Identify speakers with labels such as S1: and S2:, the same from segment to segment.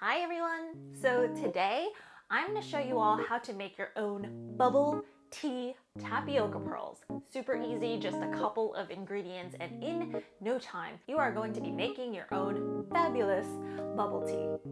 S1: Hi everyone! So today I'm going to show you all how to make your own bubble tea tapioca pearls. Super easy, just a couple of ingredients, and in no time you are going to be making your own fabulous bubble tea.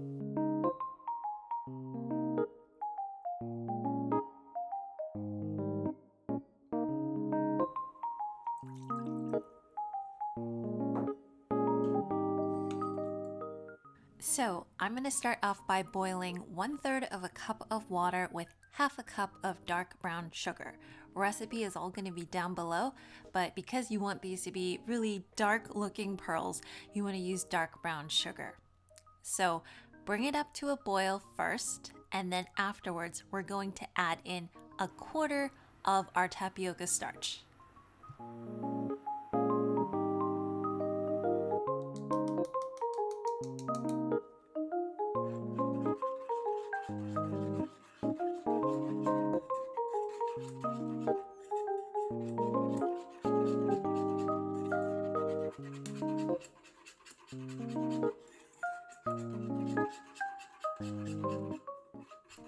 S1: So I'm going to start off by boiling 1/3 of a cup of water with half a cup of dark brown sugar. Recipe is all going to be down below, but because you want these to be really dark looking pearls, you want to use dark brown sugar. So bring it up to a boil first, and then afterwards we're going to add in 1/4 of our tapioca starch.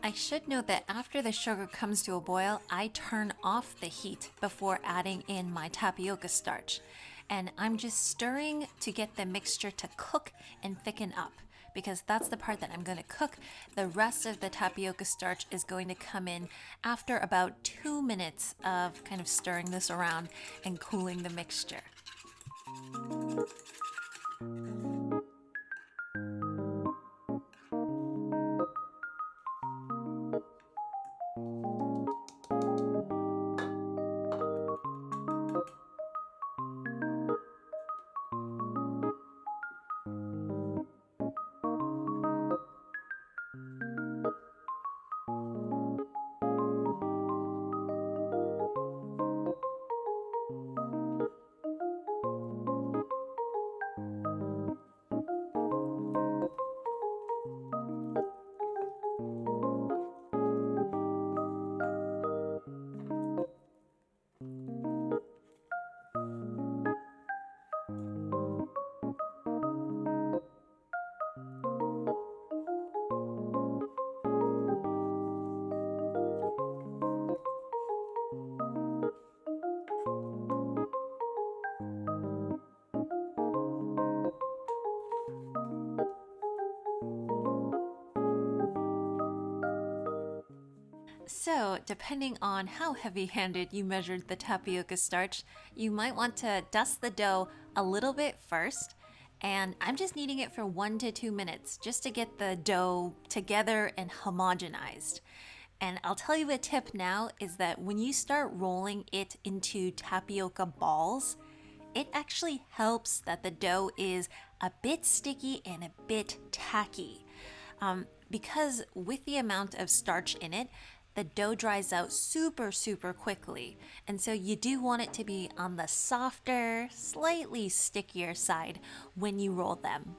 S1: I should note that after the sugar comes to a boil, I turn off the heat before adding in my tapioca starch. And I'm just stirring to get the mixture to cook and thicken up, because that's the part that I'm going to cook. The rest of the tapioca starch is going to come in after about 2 minutes of kind of stirring this around and cooling the mixture. So, depending on how heavy-handed you measured the tapioca starch, you might want to dust the dough a little bit first, and I'm just kneading it for 1 to 2 minutes just to get the dough together and homogenized. And I'll tell you a tip now is that when you start rolling it into tapioca balls, it actually helps that the dough is a bit sticky and a bit tacky. Because with the amount of starch in it, the dough dries out super quickly. And so you do want it to be on the softer, slightly stickier side when you roll them.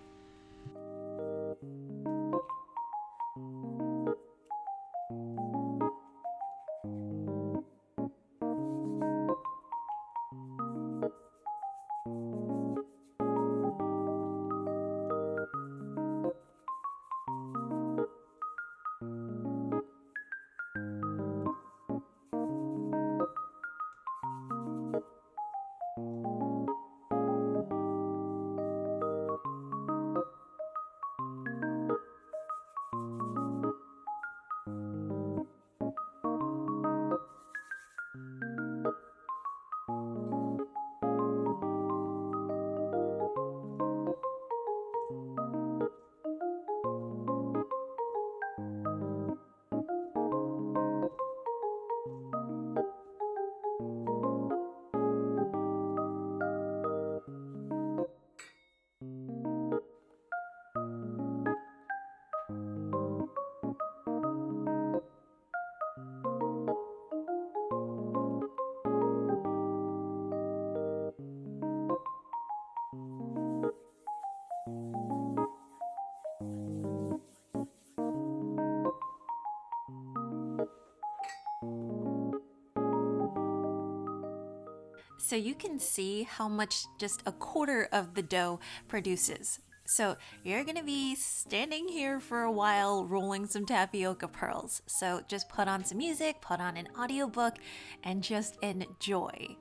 S1: So you can see how much just 1/4 of the dough produces. So you're gonna be standing here for a while rolling some tapioca pearls. So just put on some music, put on an audiobook, and just enjoy.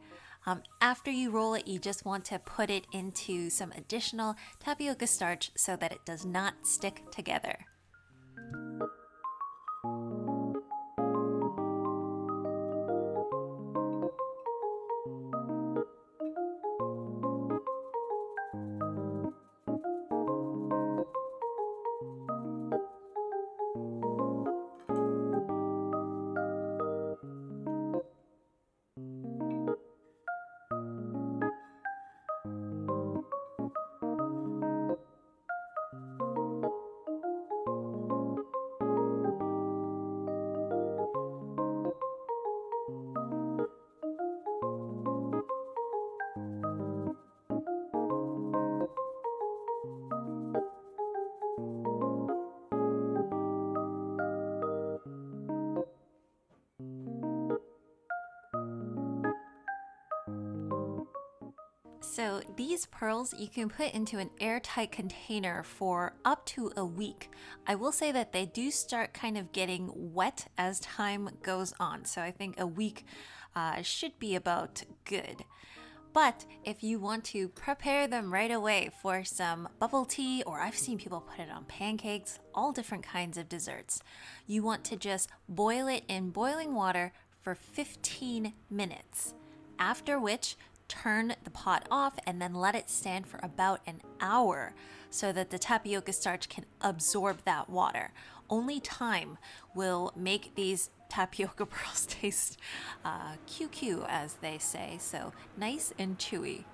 S1: After you roll it, you just want to put it into some additional tapioca starch so that it does not stick together. So these pearls you can put into an airtight container for up to a week. I will say that they do start kind of getting wet as time goes on. So I think a week should be about good. But if you want to prepare them right away for some bubble tea, or I've seen people put it on pancakes, all different kinds of desserts, you want to just boil it in boiling water for 15 minutes. After which, turn the pot off and then let it stand for about an hour so that the tapioca starch can absorb that water. Only time will make these tapioca pearls taste QQ, as they say, so nice and chewy.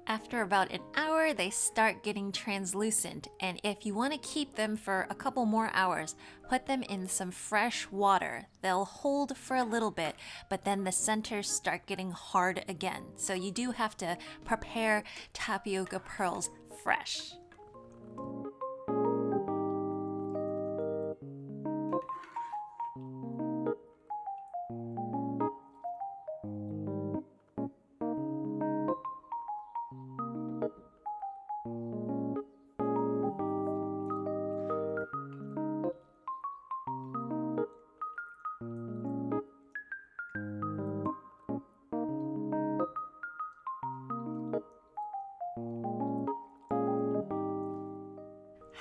S1: After about an hour, they start getting translucent, and if you want to keep them for a couple more hours, put them in some fresh water. They'll hold for a little bit, but then the centers start getting hard again. So you do have to prepare tapioca pearls fresh.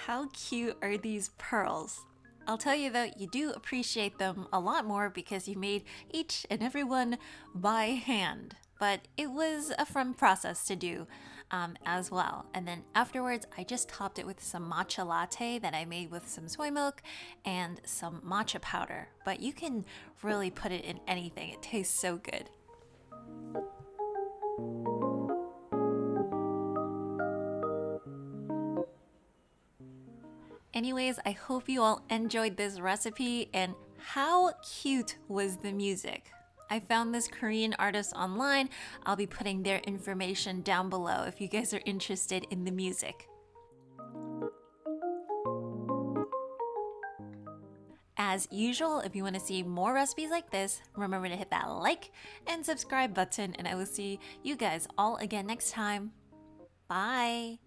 S1: How cute are these pearls? I'll tell you though, you do appreciate them a lot more because you made each and every one by hand. But it was a fun process to do as well. And then afterwards, I just topped it with some matcha latte that I made with some soy milk and some matcha powder. But you can really put it in anything, it tastes so good. Anyways, I hope you all enjoyed this recipe, and how cute was the music? I found this Korean artist online. I'll be putting their information down below if you guys are interested in the music. As usual, if you want to see more recipes like this, remember to hit that like and subscribe button, and I will see you guys all again next time. Bye!